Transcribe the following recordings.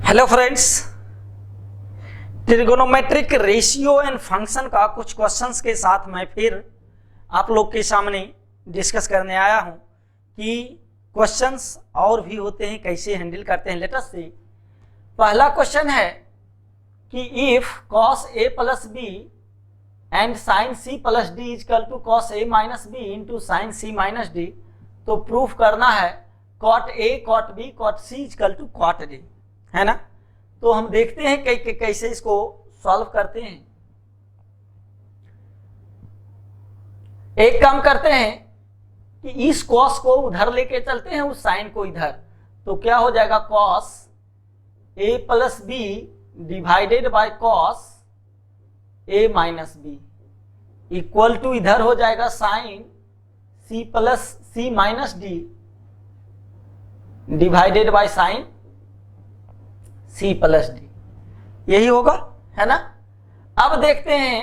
Hello friends, trigonometric ratio and function का कुछ questions के साथ मैं फिर आप लोग के सामने डिस्कस करने आया हूं कि क्वेश्चंस और भी होते हैं, कैसे हैंडल करते हैं। लेटेस्ट से पहला क्वेश्चन है कि if cos a plus b and sin c plus d equal to cos a minus b into sin c minus d, तो प्रूफ करना है cot a cot b cot c equal to cot d, है ना। तो हम देखते हैं कैसे इसको सॉल्व करते हैं। एक काम करते हैं कि इस cos को उधर लेके चलते हैं, उस sin को इधर, तो क्या हो जाएगा cos a plus b divided by cos a minus b equal to इधर हो जाएगा sin c plus c minus d divided by sin c plus d, यही होगा, है ना। अब देखते हैं,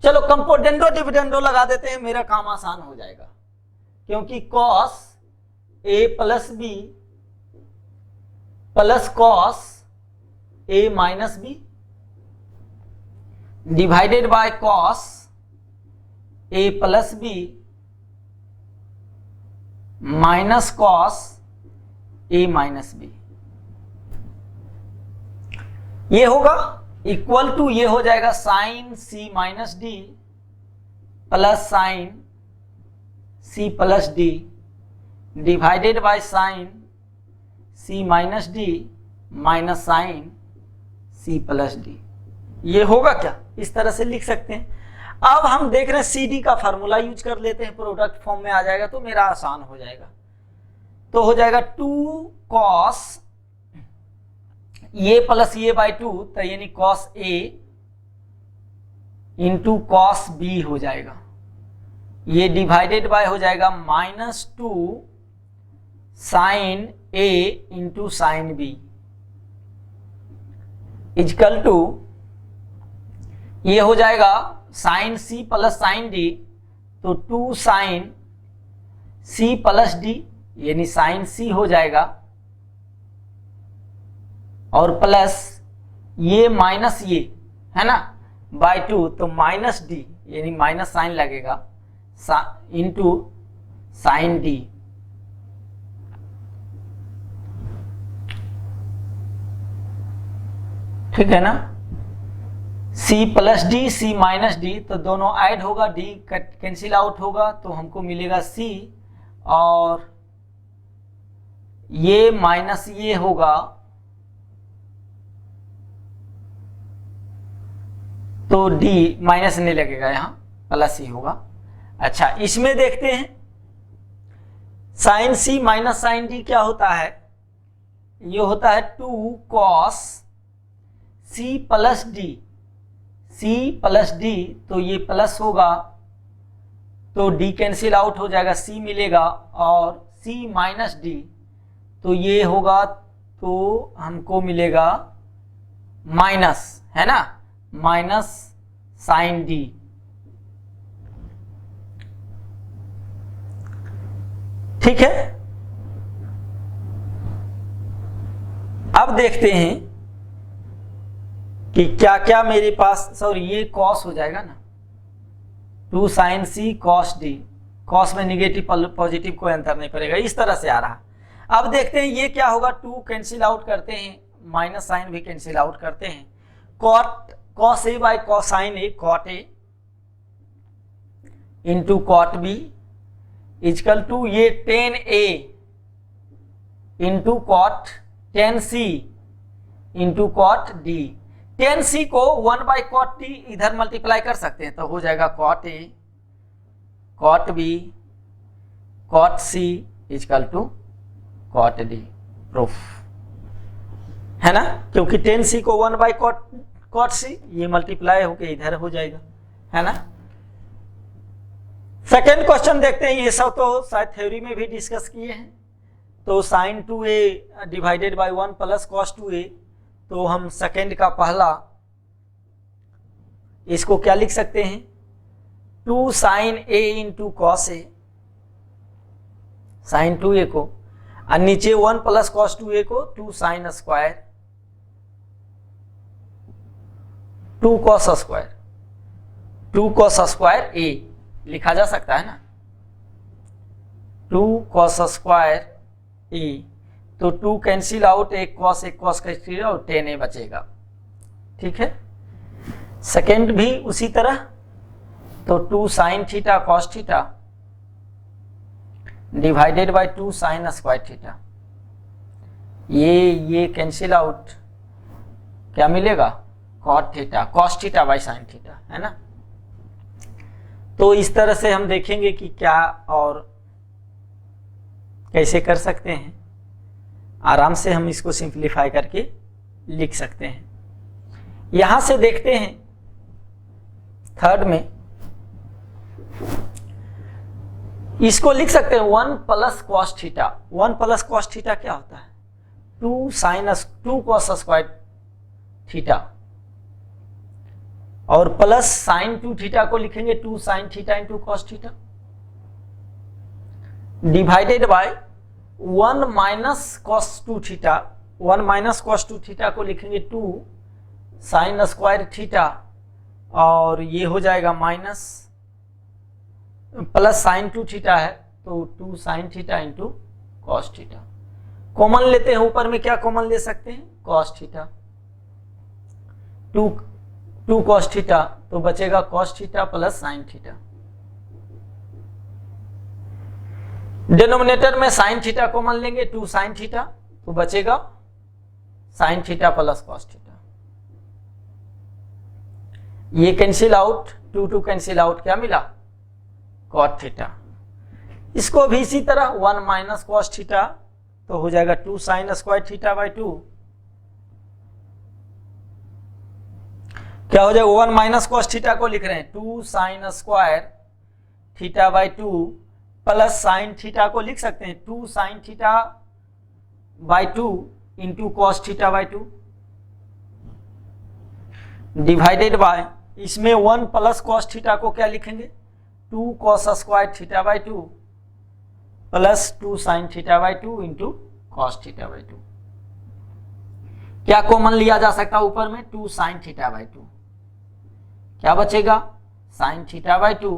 चलो कंपोनेंडो डिविडेंडो लगा देते हैं, मेरा काम आसान हो जाएगा, क्योंकि cos a plus B plus cos a minus B divided by cos a plus B minus cos a minus B, ये होगा इक्वल टू, ये हो जाएगा sin c minus D plus sin c plus D divided by sin c minus D minus sin c plus D, ये होगा क्या, इस तरह से लिख सकते हैं। अब हम देख रहे हैं सी डी का फार्मूला यूज कर लेते हैं, प्रोडक्ट फॉर्म में आ जाएगा तो मेरा आसान हो जाएगा। तो हो जाएगा 2 cos ये प्लस ये बाई 2, तो यानी cos a into cos b हो जाएगा, ये डिवाइडेड बाय हो जाएगा minus 2 sin a into sin b equal to, ये हो जाएगा sin c plus sin d, तो 2 sin c प्लस d यानी sin c हो जाएगा, और प्लस ये माइनस ये, है ना, बाय 2, तो माइनस डी यानी माइनस साइन लगेगा इंटू साइन डी, ठीक है ना। c plus D c minus d, तो दोनों ऐड होगा, d कैंसिल आउट होगा, तो हमको मिलेगा c, और ये माइनस ये होगा, तो d माइनस नहीं लगेगा, यहां प्लस ही होगा। अच्छा, इसमें देखते हैं sine c minus sine d क्या होता है, ये होता है 2 cos c plus D, c plus D, तो ये प्लस होगा, तो d कैंसिल आउट हो जाएगा, c मिलेगा, और c माइनस डी, तो ये होगा, तो हमको मिलेगा माइनस, है ना, माइनस साइन डी। ठीक है, अब देखते हैं कि क्या क्या मेरे पास, सॉरी ये कॉस हो जाएगा ना, 2 sin c cos d, cos में निगेटिव पॉजिटिव कोई अंतर नहीं पड़ेगा, इस तरह से आ रहा। अब देखते हैं ये क्या होगा, 2 कैंसिल आउट करते हैं, माइनस साइन भी कैंसिल आउट करते हैं, cos a by cosine a cot a into cot b equal to ये 10a into cot 10c into cot d, 10c को 1 बाई cot d इधर मल्टीप्लाई कर सकते हैं, तो हो जाएगा cot a cot b cot c equal to cot d, proof, है ना, क्योंकि 10c को 1 बाई cot c ये मल्टीप्लाई होके इधर हो जाएगा, है ना। सेकेंड क्वेश्चन देखते हैं, ये सब तो शायद थ्योरी में भी डिस्कस किए हैं। तो sin 2a divided by 1 plus cos 2a, तो हम सेकेंड का पहला इसको क्या लिख सकते हैं, 2 sin a into cos a, sin 2a को और नीचे 1 प्लस कॉस 2a को 2 sine square 2 cos square 2 cos square a लिखा जा सकता है ना, 2 कॉस स्क्वायर a, तो 2 कैंसिल आउट, एक कॉस कैंसिल आउट, 10a बचेगा। ठीक है, सेकेंड भी उसी तरह, तो 2 sine theta cos theta divided by 2 sine square theta, ये कैंसिल आउट, क्या मिलेगा, cot theta, cos theta by sine theta, है ना। तो इस तरह से हम देखेंगे कि क्या और कैसे कर सकते हैं, आराम से हम इसको सिंप्लीफाई करके लिख सकते हैं। यहां से देखते हैं थर्ड में, इसको लिख सकते हैं 1 plus cos theta. 1 plus cos theta क्या होता है, 2 कॉस स्क्वायर थीटा, और प्लस साइन 2 थीटा को लिखेंगे 2 sine theta into cos theta, divided by 1 minus cos 2 theta. 1 minus cos 2 theta को लिखेंगे 2 साइन स्क्वायर थीटा, और ये हो जाएगा माइनस प्लस साइन 2 थीटा है, तो 2 sine theta into cos theta. Common लेते हैं, ऊपर में क्या कॉमन ले सकते हैं, कॉस थीटा, 2 कॉस थीटा, तो बचेगा cos theta plus sine theta. Denominator में साइन थीटा कॉमन लेंगे, 2 साइन थीटा, तो बचेगा sine theta plus cos theta. ये कैंसिल आउट, 2 कैंसिल आउट, क्या मिला, कॉट थीटा। इसको भी इसी तरह 1 माइनस कॉस थीटा, तो हो जाएगा 2 साइन स्क्वायर थीटा बाई 2, क्या हो जाएगा, 1 माइनस कॉस थीटा को लिख रहे हैं 2 sine square theta by 2, plus sine theta को लिख सकते हैं 2 sine theta by 2 into cos theta by 2, divided bye, इसमें 1 प्लस कॉस थीटा को क्या लिखेंगे, 2 cos square theta by 2 plus 2 sine theta by 2 into cos theta by 2। क्या common लिया जा सकता है ऊपर में, 2 साइन थीटा बाई 2, क्या बचेगा, sign theta by 2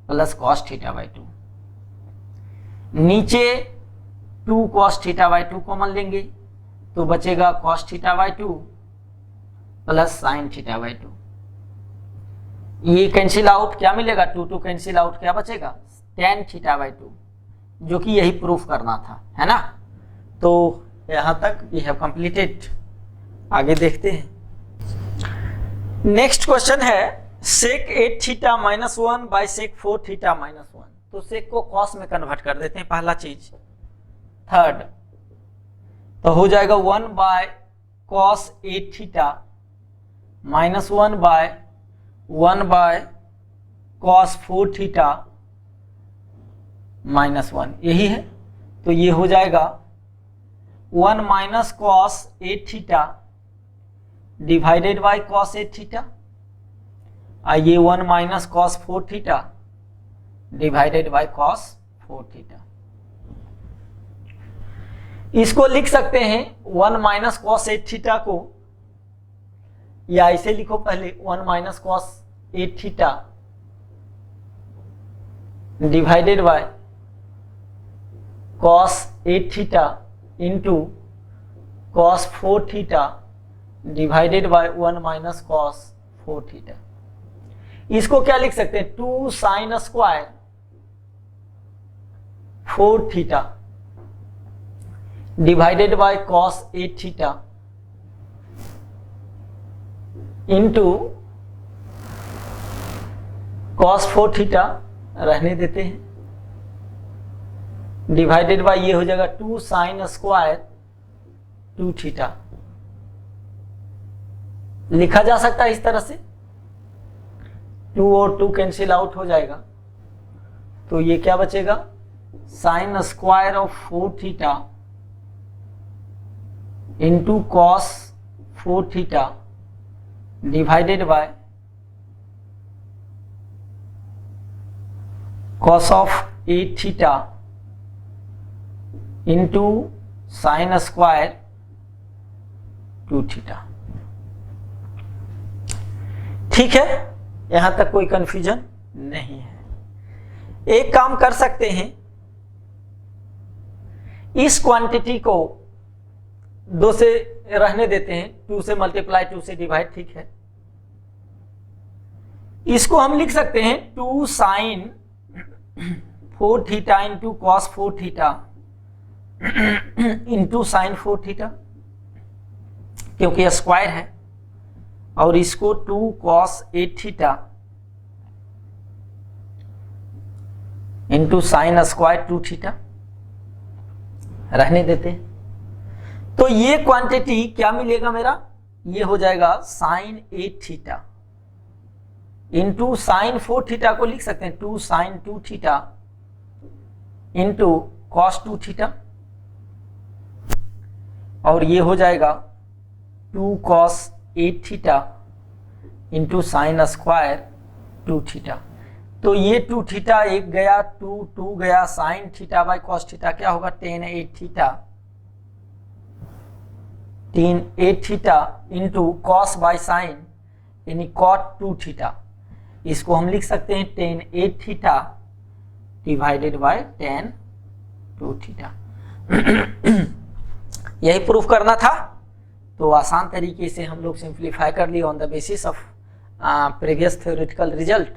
plus cos theta by 2। नीचे 2 कॉस थीटा बाई 2 कॉमन लेंगे, तो बचेगा cos theta by 2 plus sign theta by 2। ये कैंसिल आउट, क्या मिलेगा, 2 कैंसिल आउट, क्या बचेगा, tan थीटा बाई 2, जो कि यही प्रूफ करना था, है ना। तो यहां तक वी हैव कंप्लीटेड। आगे देखते हैं। नेक्स्ट क्वेश्चन है sec 8 theta minus 1 by sec 4 theta minus 1। तो sec को cos में कन्वर्ट कर देते हैं, पहला चीज। थर्ड, तो हो जाएगा 1 by cos 8 theta minus 1 by cos 4 theta minus 1, यही है। तो ये हो जाएगा 1 minus cos 8 theta divided by cos 8 theta, ये 1 minus cos 4 theta divided by cos 4 theta. इसको लिख सकते हैं 1 माइनस cos 8 थीटा को, या इसे लिखो पहले 1 minus cos 8 theta divided by cos 8 theta into cos 4 theta divided by 1 minus cos 4 theta. इसको क्या लिख सकते हैं, 2 sine square 4 theta divided by cos 8 theta into cos 4 theta रहने देते हैं, डिवाइडेड बाय ये हो जाएगा 2 साइन स्क्वायर 2 थीटा। लिखा जा सकता है इस तरह से, 2 और 2 कैंसिल आउट हो जाएगा, तो ये क्या बचेगा, sine square of 4 theta into cos 4 theta divided by cos of 8 theta into sine square 2 theta. ठीक है, यहां तक कोई कंफ्यूजन नहीं है। एक काम कर सकते हैं, इस क्वांटिटी को 2 से रहने देते हैं, 2 से मल्टीप्लाई 2 से डिवाइड, ठीक है। इसको हम लिख सकते हैं 2 sine 4 theta into cos 4 theta into sine 4 theta, क्योंकि स्क्वायर है, और इसको 2 cos 8 theta into sine square 2 theta रहने देते हैं। तो ये क्वांटिटी क्या मिलेगा मेरा, ये हो जाएगा sine 8 theta into sine 4 theta को लिख सकते हैं 2 sine 2 theta into cos 2 theta, और ये हो जाएगा 2 cos 8 theta into sine square 2 theta. तो ये 2 थीटा एक गया, 2 गया, sine theta by cos theta क्या होगा, tan 8 theta, tan 8 theta into cos by sine यानी कॉट 2 थीटा। इसको हम लिख सकते हैं tan 8 theta divided bye tan 2 theta. यही प्रूफ करना था, तो आसान तरीके से हम लोग सिंप्लीफाई कर लिए on the basis of previous theoretical result,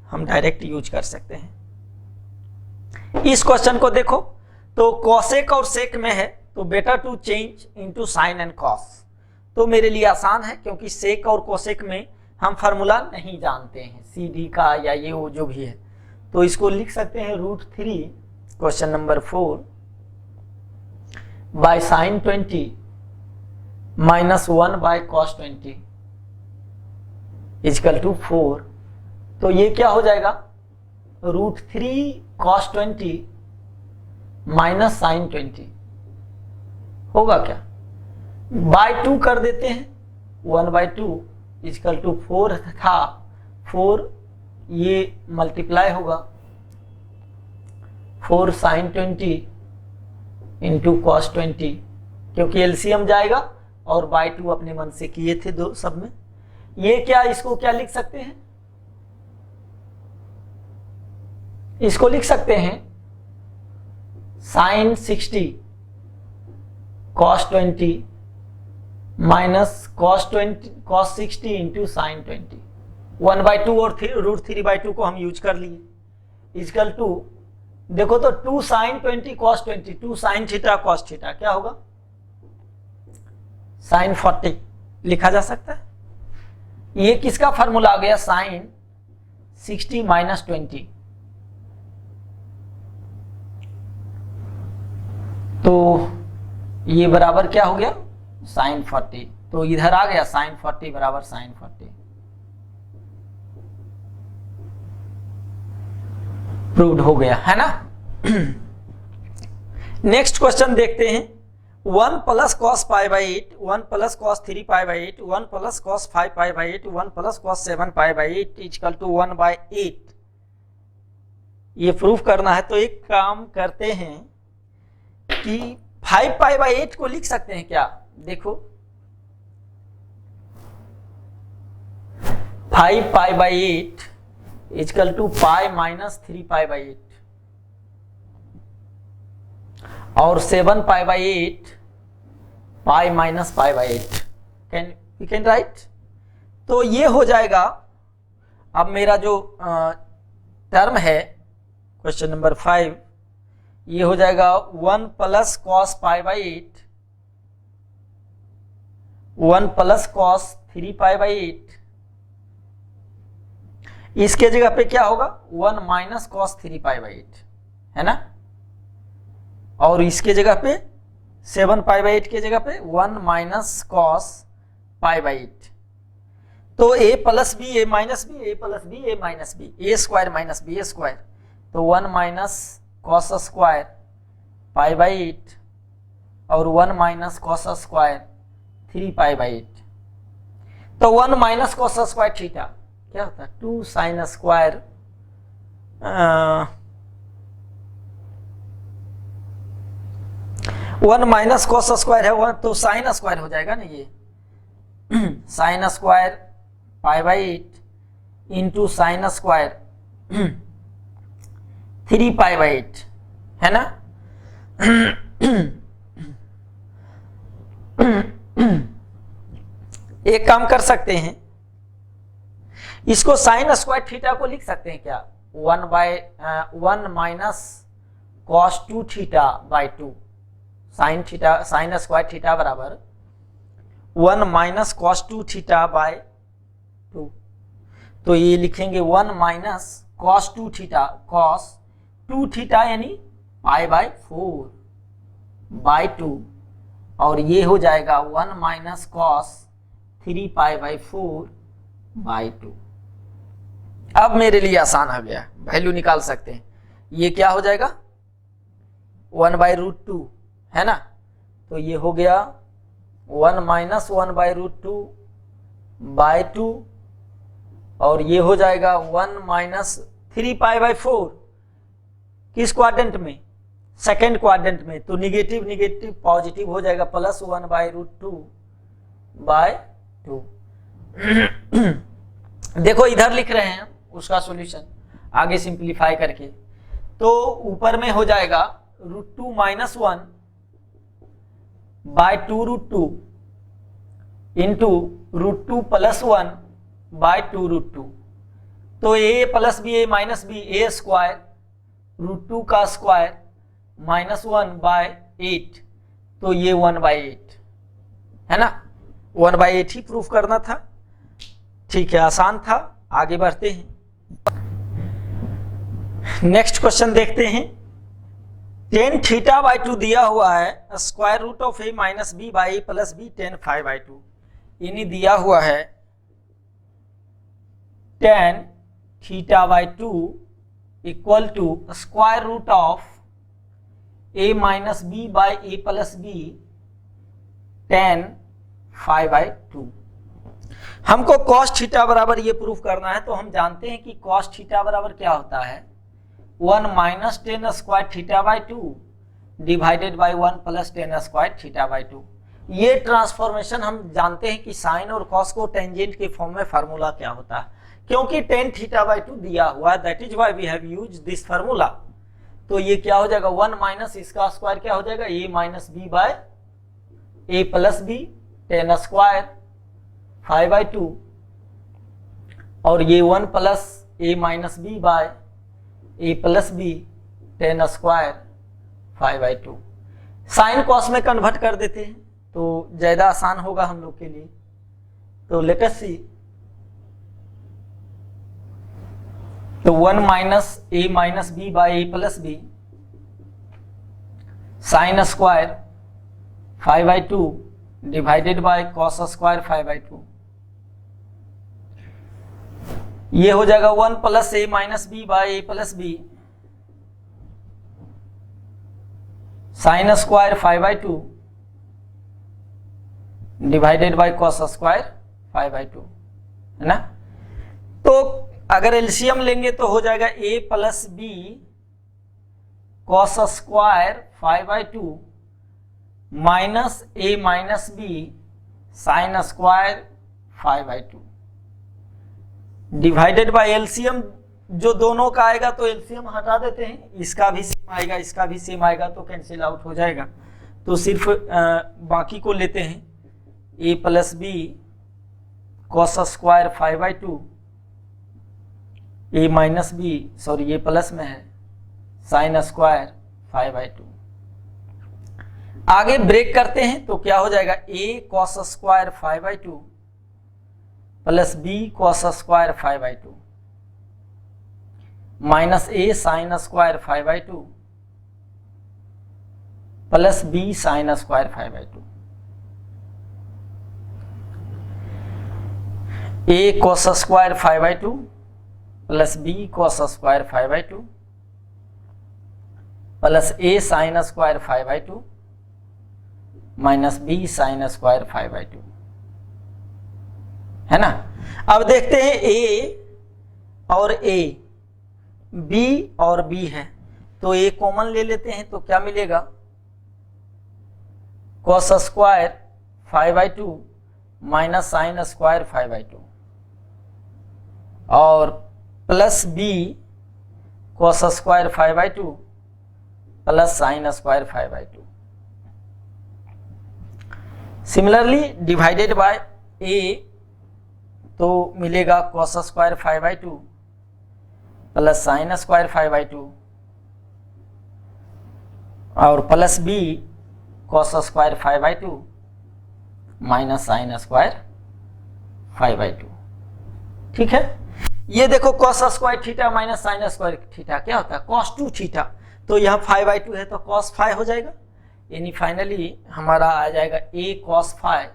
हम डायरेक्ट यूज कर सकते हैं। इस क्वेश्चन को देखो तो कॉसेक और सेक में है, तो better to change into sine and cos. तो मेरे लिए आसान है, क्योंकि सेक और कोसेक में हम फार्मूला नहीं जानते हैं सी डी का या ये वो जो भी है। तो इसको लिख सकते हैं √3 question number 4 by sine 20 minus 1 by cos 20 equal to 4। तो ये क्या हो जाएगा, √3 कॉस 20 माइनस साइन 20 होगा क्या, बाय 2 कर देते हैं, 1/2 इजकल टू 4 था, 4 ये मल्टीप्लाई होगा 4 साइन 20 इंटू कॉस 20, क्योंकि एलसीएम जाएगा और बाय 2 अपने मन से किए थे दो सब में। ये क्या, इसको क्या लिख सकते हैं, इसको लिख सकते हैं sine 60 cos 20 minus cos 60 into sine 20, 1/2 और √3/2 को हम यूज कर लिए, इजकल टू देखो तो 2 sine 20 cos 20, 2 sine theta cos theta क्या होगा, साइन 40 लिखा जा सकता है। ये किसका फार्मूला आ गया, साइन 60 माइनस 20, तो ये बराबर क्या हो गया, साइन 40। तो इधर आ गया साइन 40 बराबर साइन 40, प्रूव्ड हो गया है ना। नेक्स्ट क्वेश्चन देखते हैं, 1 plus cos pi by 8, 1 plus cos 3 pi by 8, 1 plus cos 5 pi by 8, 1 plus cos 7 pi by 8 equal to 1/8। ये प्रूफ करना है, तो एक काम करते हैं कि 5 पाई बाई 8 को लिख सकते हैं क्या, देखो 5 pi by 8 equal to pi minus 3 pi by 8, और 7 pi by 8 pi minus pi by 8 we can write. तो ये हो जाएगा, अब मेरा जो टर्म है क्वेश्चन नंबर 5, ये हो जाएगा 1 plus cos pi by 8, 1 plus cos 3 pi by 8, इसके जगह पे क्या होगा 1 माइनस कॉस 3 पाई बाई 8 है ना, और इसके जगह पे 7 पाई बाई 8 के जगह पे 1 माइनस कॉस पाई बाई 8। तो a plus B A minus B, A plus B A minus B, A square minus B A square, तो 1 minus cos square pi by 8 और 1 minus cos square 3 pi by 8। तो 1 minus cos square theta क्या होता है, 2 sine square 2 1 minus cos square है 1, तो sine square हो जाएगा ना ये sine square π/8 into sine square 3π/8 है ना। एक काम कर सकते हैं, इसको साइन स्क्वायर थीटा को लिख सकते हैं क्या, 1 minus cos 2 theta by 2, sine square theta बराबर 1 माइनस कॉस 2 थीटा बाई 2। तो ये लिखेंगे 1 minus cos 2 theta, cos 2 theta यानी π/4 बाई 2, और ये हो जाएगा 1 माइनस कॉस 3π/4 बाई 2। अब मेरे लिए आसान हो गया, वैल्यू निकाल सकते हैं। ये क्या हो जाएगा 1/√2 है ना, तो ये हो गया 1 माइनस 1/√2 बाई 2, और ये हो जाएगा 1 माइनस 3π/4 किस क्वाड्रेंट में, सेकेंड क्वाड्रेंट में, तो निगेटिव निगेटिव पॉजिटिव हो जाएगा, प्लस 1/√2 बाय 2। देखो इधर लिख रहे हैं उसका सॉल्यूशन आगे सिंपलीफाई करके, तो ऊपर में हो जाएगा √2 minus 1 by 2√2 into √2 plus 1 by 2√2, तो a plus B A minus B A square √2 का स्क्वायर माइनस 1 बाय 8, तो ये 1/8 है ना, 1/8 ही प्रूफ करना था। ठीक है, आसान था, आगे बढ़ते हैं। नेक्स्ट क्वेश्चन देखते हैं। tan θ/2 दिया हुआ है, square root of a minus b by a plus b tan φ/2, यानी दिया हुआ है tan θ/2 equal to square root of a minus b by a plus b tan φ/2। हमको cos थीटा बराबर ये प्रूफ करना है, तो हम जानते हैं कि cos थीटा बराबर क्या होता है 1 minus tan square θ/2 divided by 1 plus tan square θ/2। ये ट्रांसफॉर्मेशन हम जानते हैं कि साइन और cos को टेंजेंट के फॉर्म में फार्मूला क्या होता है, क्योंकि tan θ/2 दिया हुआ है, that is why we have used this formula. तो ये क्या हो जाएगा 1 माइनस इसका स्क्वायर क्या हो जाएगा a minus b by a plus b tan square φ/2, और ये 1 plus a minus b by a plus b tan square φ/2। Sine cos में कन्वर्ट कर देते हैं तो ज्यादा आसान होगा हम लोग के लिए। तो लेट अस सी, तो 1 minus a minus b by a plus b sine square φ/2 divided by cos square φ/2, ये हो जाएगा 1 plus a minus b by a plus b sine square φ/2 divided by cos square φ/2 है ना। तो अगर एलसीएम लेंगे तो हो जाएगा a plus b cos square φ/2 minus a minus b sine square φ/2 divided by LCM जो दोनों का आएगा तो एलसीएम हटा देते हैं, इसका भी सेम आएगा इसका भी सेम आएगा तो कैंसिल आउट हो जाएगा। तो सिर्फ बाकी को लेते हैं, a plus b cos square φ/2 a minus b, sorry ये प्लस में है, साइन स्क्वायर φ/2। आगे ब्रेक करते हैं तो क्या हो जाएगा a cos square φ/2 plus b cos square φ/2 minus a sine square φ/2 plus b sine square φ/2। a cos square φ/2 plus b cos square φ/2 plus a sine square φ/2 minus b sine square φ/2 है ना। अब देखते हैं a और a, b और b है, तो a common ले लेते हैं तो क्या मिलेगा cos square 5/2 minus sine square 5/2 और plus b cos square 5/2 plus sine square 5/2। Similarly divided by a तो मिलेगा cos square 5/2 plus sine square 5/2 और plus b cos square 5/2 minus sine square 5/2। ठीक है, ये देखो cos square theta minus sine square theta क्या होता है, कॉस 2 थीटा। तो यहाँ 5/2 है तो कॉस 5 हो जाएगा, यानी फाइनली हमारा आ जाएगा a कॉस 5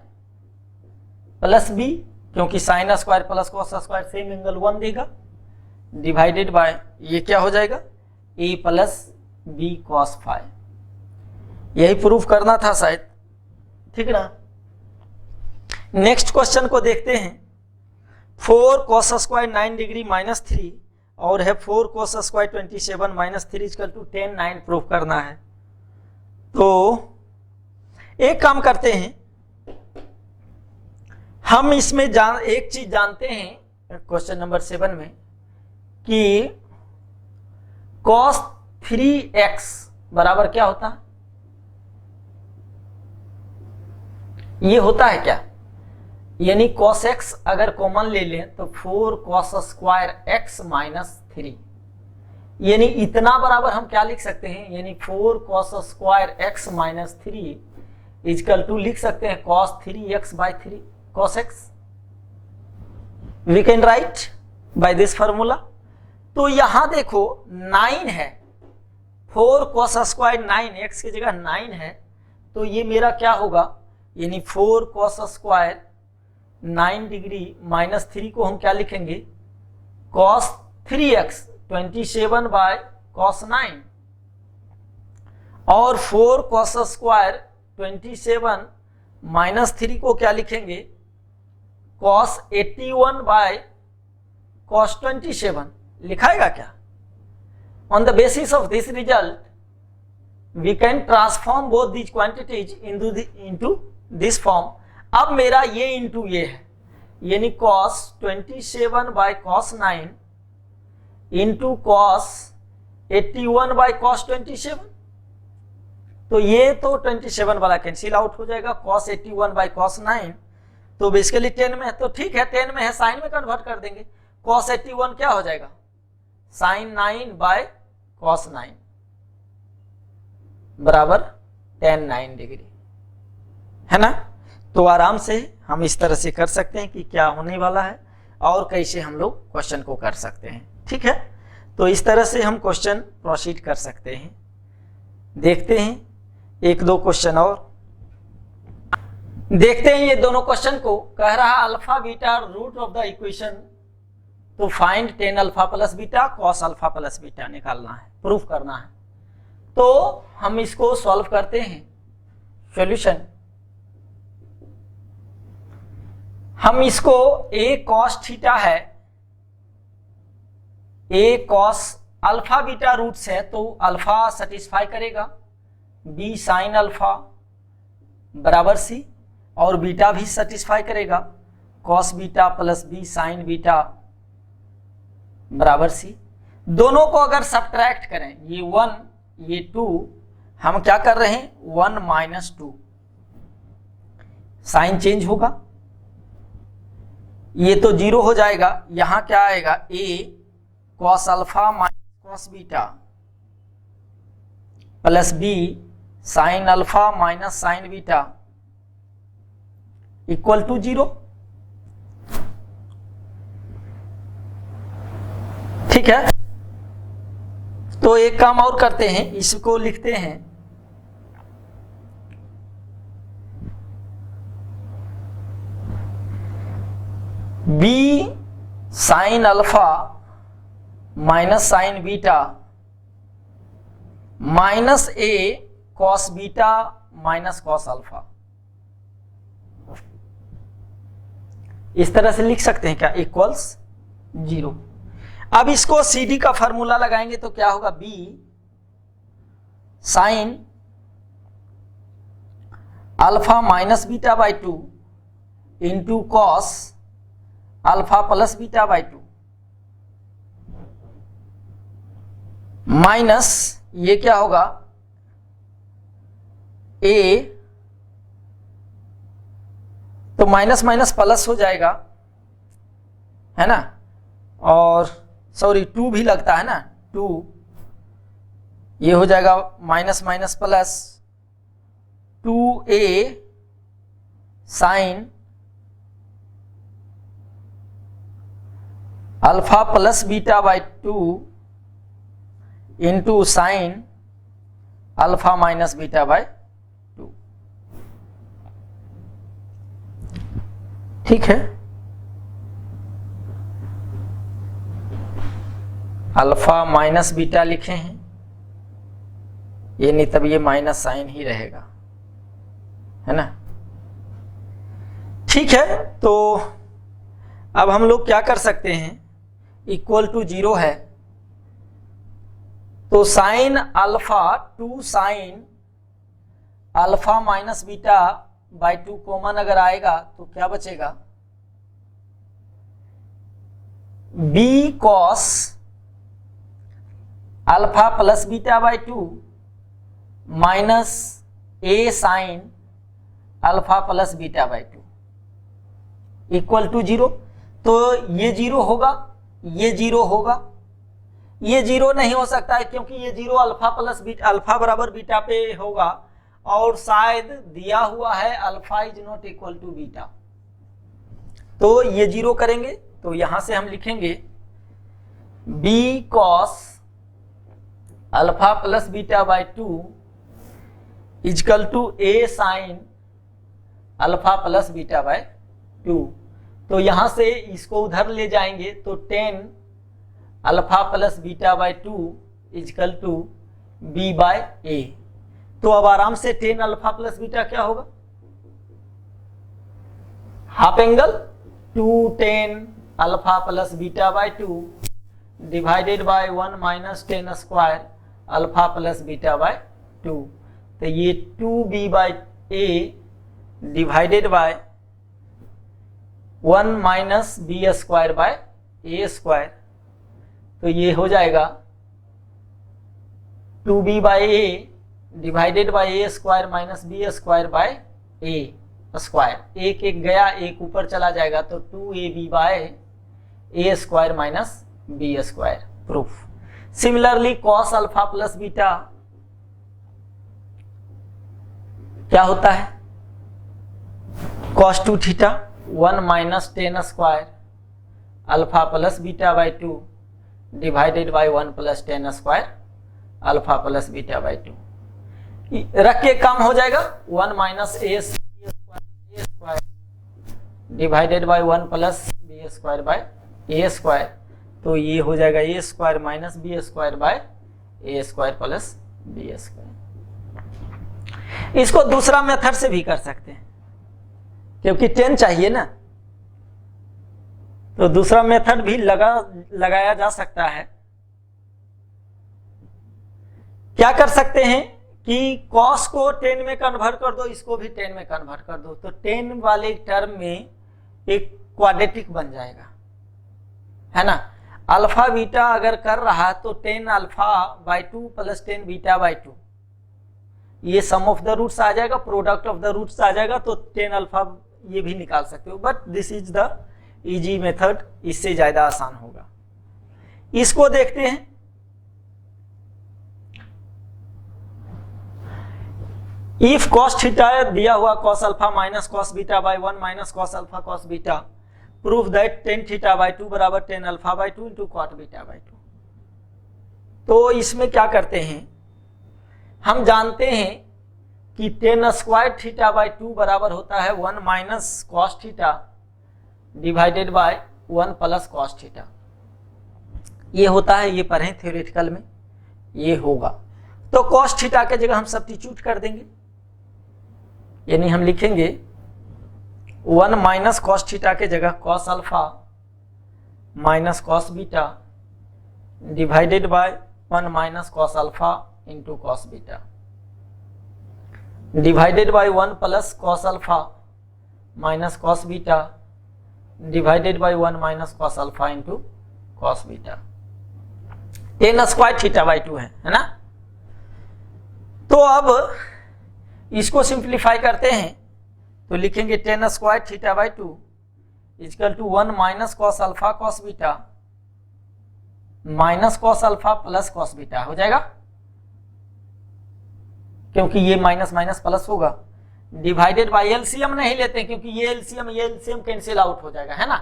प्लस बी, क्योंकि sine square plus cos square same angle 1 देगा, डिवाइडेड बाय ये क्या हो जाएगा a प्लस बी कॉस 5। यही प्रूफ करना था शायद, ठीक ना। नेक्स्ट क्वेश्चन को देखते हैं। 4 cos स्क्वायर 9 डिग्री माइनस 3 और है 4 cos square 27 minus 3 equal to 10 9 proof करना है। तो एक काम करते हैं, हम इसमें एक चीज जानते हैं क्वेश्चन नंबर 7 में कि cos 3x बराबर क्या होता है, ये होता है क्या, यानी cos x अगर कॉमन ले लें तो 4 cos स्क्वायर x माइनस 3, यानी इतना बराबर हम क्या लिख सकते हैं, यानी 4 cos square x minus 3 equal to लिख सकते हैं cos 3x by 3 cos x। We can write by this formula. तो यहां देखो 9 है, 4 cos स्क्वायर 9 x की जगह 9 है, तो ये मेरा क्या होगा, यानी 4 cos स्क्वायर 9 डिग्री माइनस 3 को हम क्या लिखेंगे cos 3x 27 बाय cos 9 और 4 cos स्क्वायर 27 माइनस 3 को क्या लिखेंगे cos 81 बाय cos 27। लिखाएगा क्या, on the basis of this result we can transform both these quantities into this form. अब मेरा ये इंटू ये है, यानी cos 27 by cos 9 into cos 81 by cos 27। तो ये तो 27 वाला कैंसिल आउट हो जाएगा, cos 81 बाय cos 9 तो बेसिकली 10 में है, तो ठीक है 10 में है, साइन में कन्वर्ट कर देंगे, cos 81 क्या हो जाएगा साइन 9 बाय cos 9 बराबर tan 9 डिग्री, है ना। तो आराम से हम इस तरह से कर सकते हैं कि क्या होने वाला है और कैसे हम लोग क्वेश्चन को कर सकते हैं। ठीक है, तो इस तरह से हम क्वेश्चन प्रोसीड कर सकते हैं। देखते हैं एक दो क्वेश्चन और देखते हैं। ये दोनों क्वेश्चन को कह रहा alpha beta root of the equation, तो find tan alpha plus beta cos alpha plus beta निकालना है, प्रूफ करना है। तो हम इसको सॉल्व करते हैं। सॉल्यूशन, हम इसको a cos थीटा है, a cos alpha beta roots है तो अल्फा सेटिस्फाई करेगा, b साइन अल्फा बराबर c और बीटा भी सेटिस्फाई करेगा, cos beta plus b sine beta बराबर c। दोनों को अगर सब्ट्रैक्ट करें, ये 1 ये 2, हम क्या कर रहे हैं 1 माइनस 2, साइन चेंज होगा, ये तो 0 हो जाएगा, यहां क्या आएगा a cos alpha minus cos beta plus b sine alpha minus sine beta equal to 0। ठीक है, तो एक काम और करते हैं, इसको लिखते हैं b sine alpha minus sine beta minus a cos beta minus cos alpha, इस तरह से लिख सकते हैं क्या, इक्वल्स 0। अब इसको CD का फॉर्मूला लगाएंगे तो क्या होगा, b sine alpha minus beta by two into cos alpha plus beta by two minus ये क्या होगा ए, तो माइनस माइनस प्लस हो जाएगा है ना, और सॉरी टू भी लगता है ना, टू ये हो जाएगा minus minus plus 2a sign alpha plus beta by two into sine alpha minus beta by two. ठीक है, अल्फा माइनस बीटा लिखे हैं, ये नहीं तब ये माइनस साइन ही रहेगा, है ना। ठीक है, तो अब हम लोग क्या कर सकते हैं, इक्वल टू 0 है तो sine alpha 2 sine alpha minus beta by 2 common अगर आएगा तो क्या बचेगा, B cos alpha plus beta by 2 minus A sine alpha plus beta by 2 equal to 0। तो ये 0 होगा, ये 0 होगा, ये 0 नहीं हो सकता है क्योंकि ये 0 अल्फा प्लस बीटा अल्फा बराबर बीटा पे होगा और शायद दिया हुआ है alpha is not equal to beta, तो ये 0 करेंगे तो यहां से हम लिखेंगे B cos alpha plus beta by 2 equal to A sine alpha plus beta by 2। तो यहां से इसको उधर ले जाएंगे तो 10 alpha plus beta by 2 equal to b by a. तो अब आराम से 10 अल्फा प्लस बीटा क्या होगा, half angle 210 alpha plus beta by 2 divided by 1 minus 10 square alpha plus beta by 2। तो ये 2b by a divided by 1 minus b square by a square, तो ये हो जाएगा 2b by a divided by a square minus b square by a square, एक एक गया एक ऊपर चला जाएगा तो 2ab by a square minus b square. Proof. Similarly cos alpha plus beta क्या होता है, cos 2 theta 1 minus 10 square alpha plus beta by 2 divided by 1 plus 10 square alpha plus beta by 2। रख के काम हो जाएगा 1 minus a square divided by 1 plus b square by a square, तो ये हो जाएगा a square minus b square by a square plus b square. इसको दूसरा मेथड से भी कर सकते हैं क्योंकि 10 चाहिए ना, तो दूसरा मेथड भी लगाया जा सकता है। क्या कर सकते हैं कि cos को 10 में कन्वर्ट कर दो, इसको भी 10 में कन्वर्ट कर दो, तो 10 वाले टर्म में एक क्वाड्रेटिक बन जाएगा, है ना। अल्फा बीटा अगर कर रहा तो 10 alpha by 2 plus 10 beta by 2, ये सम ऑफ द रूट्स आ जाएगा, प्रोडक्ट ऑफ द रूट्स आ जाएगा, तो 10 अल्फा ये भी निकाल सकते हो, but this is the easy method, इससे ज्यादा आसान होगा। इसको देखते हैं, इफ कॉस थीटा दिया हुआ cos alpha minus cos beta by 1 minus cos alpha cos beta, proof that tan theta by 2 बराबर 10 alpha by 2 into cot beta by 2। तो इसमें क्या करते हैं, हम जानते हैं कि 10 स्क्वायर थीटा बाई 2 बराबर होता है 1 minus cos theta divided by 1 plus cos theta. ये होता है, ये पढ़े थ्योरेटिकल में, ये होगा। तो कॉस थीटा के जगह हम सब्स्टिट्यूट कर देंगे, यानी हम लिखेंगे 1 माइनस कॉस थीटा के जगह cos alpha minus cos beta divided by 1 minus cos alpha into cos beta. Divided by 1 plus cos alpha minus cos beta divided by 1 minus cos alpha into cos beta. Ten square theta by 2 है ना। तो अब इसको simplify करते हैं तो लिखेंगे tan square theta by 2 equal to 1 minus cos alpha cos beta minus cos alpha plus cos beta हो जाएगा, क्योंकि ये माइनस माइनस प्लस होगा। डिवाइडेड बाई एलसीएम नहीं लेते क्योंकि ये एलसीएम कैंसिल आउट हो जाएगा है ना,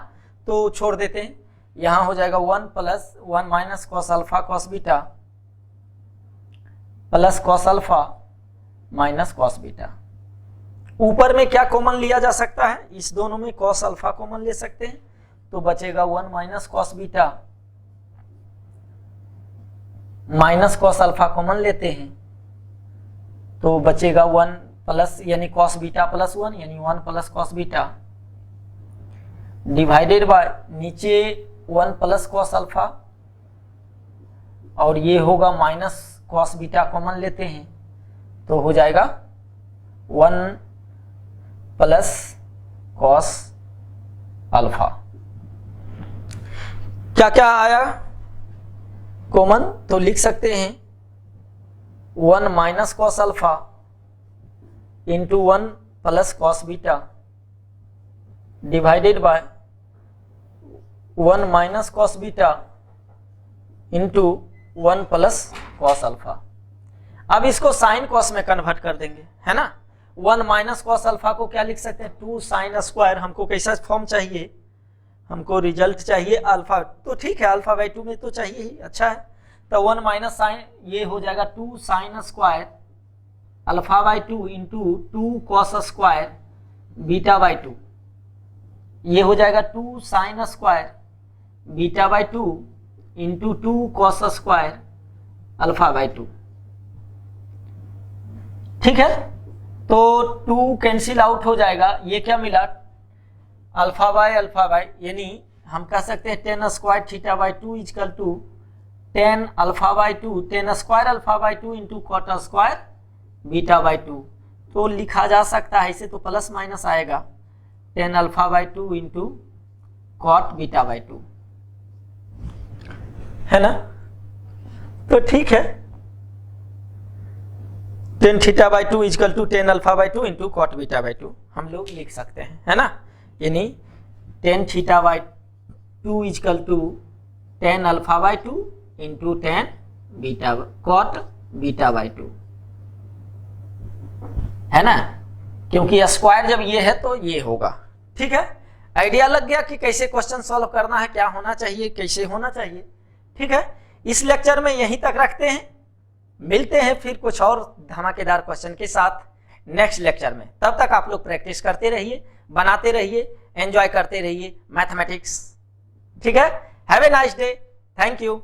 तो छोड़ देते हैं। यहां हो जाएगा 1 plus 1 minus cos alpha cos beta plus cos alpha minus cos beta. ऊपर में क्या कॉमन लिया जा सकता है, इस दोनों में कॉस अल्फा कॉमन ले सकते हैं तो बचेगा 1 minus cos beta minus cos alpha common लेते हैं तो बचेगा 1 प्लस यानी कॉस बीटा प्लस 1 यानी 1 plus cos beta divided by नीचे 1 प्लस कॉस अल्फा और ये होगा माइनस कॉस बीटा कॉमन लेते हैं तो हो जाएगा 1 प्लस कॉस अल्फा। क्या क्या आया कॉमन, तो लिख सकते हैं 1 minus cos alpha into 1 plus cos beta divided by 1 minus cos beta into 1 plus cos alpha. अब इसको साइन कॉस में कन्वर्ट कर देंगे है ना। 1 माइनस कॉस अल्फा को क्या लिख सकते हैं 2 साइन स्क्वायर। हमको कैसा फॉर्म चाहिए, हमको रिजल्ट चाहिए अल्फा, तो ठीक है अल्फा बाई 2 में तो चाहिए ही, अच्छा है। तो 1 माइनस साइन ये हो जाएगा 2 sine square alpha by 2 into 2 cos square beta by 2, ये हो जाएगा 2 sine square beta by 2 into 2 cos square alpha by 2। ठीक है, तो 2 कैंसिल आउट हो जाएगा, ये क्या मिला अल्फा बाई यानी हम कह सकते हैं 10 square theta by 2 equal to 10 alpha by 2 10 square alpha by 2 into cot square beta by 2। तो लिखा जा सकता है इसे तो प्लस माइनस आएगा 10 alpha by 2 into cot beta by 2 है ना। तो ठीक है 10 theta by 2 equal to 10 alpha by 2 into cot beta by 2 हम लोग लिख सकते हैं है ना। यानी 10 theta by 2 equal to 10 alpha by 2 into 10 beta cot beta by 2 है ना, क्योंकि स्क्वायर जब ये है तो ये होगा। ठीक है, आइडिया लग गया कि कैसे क्वेश्चन सॉल्व करना है, क्या होना चाहिए, कैसे होना चाहिए। ठीक है, इस लेक्चर में यहीं तक रखते हैं, मिलते हैं फिर कुछ और धमाकेदार क्वेश्चन के साथ नेक्स्ट लेक्चर में। तब तक आप लोग प्रैक्टिस करते रहिए, बनाते रहिए, एंजॉय करते रहिए मैथमेटिक्स। ठीक है, have a nice day, thank you.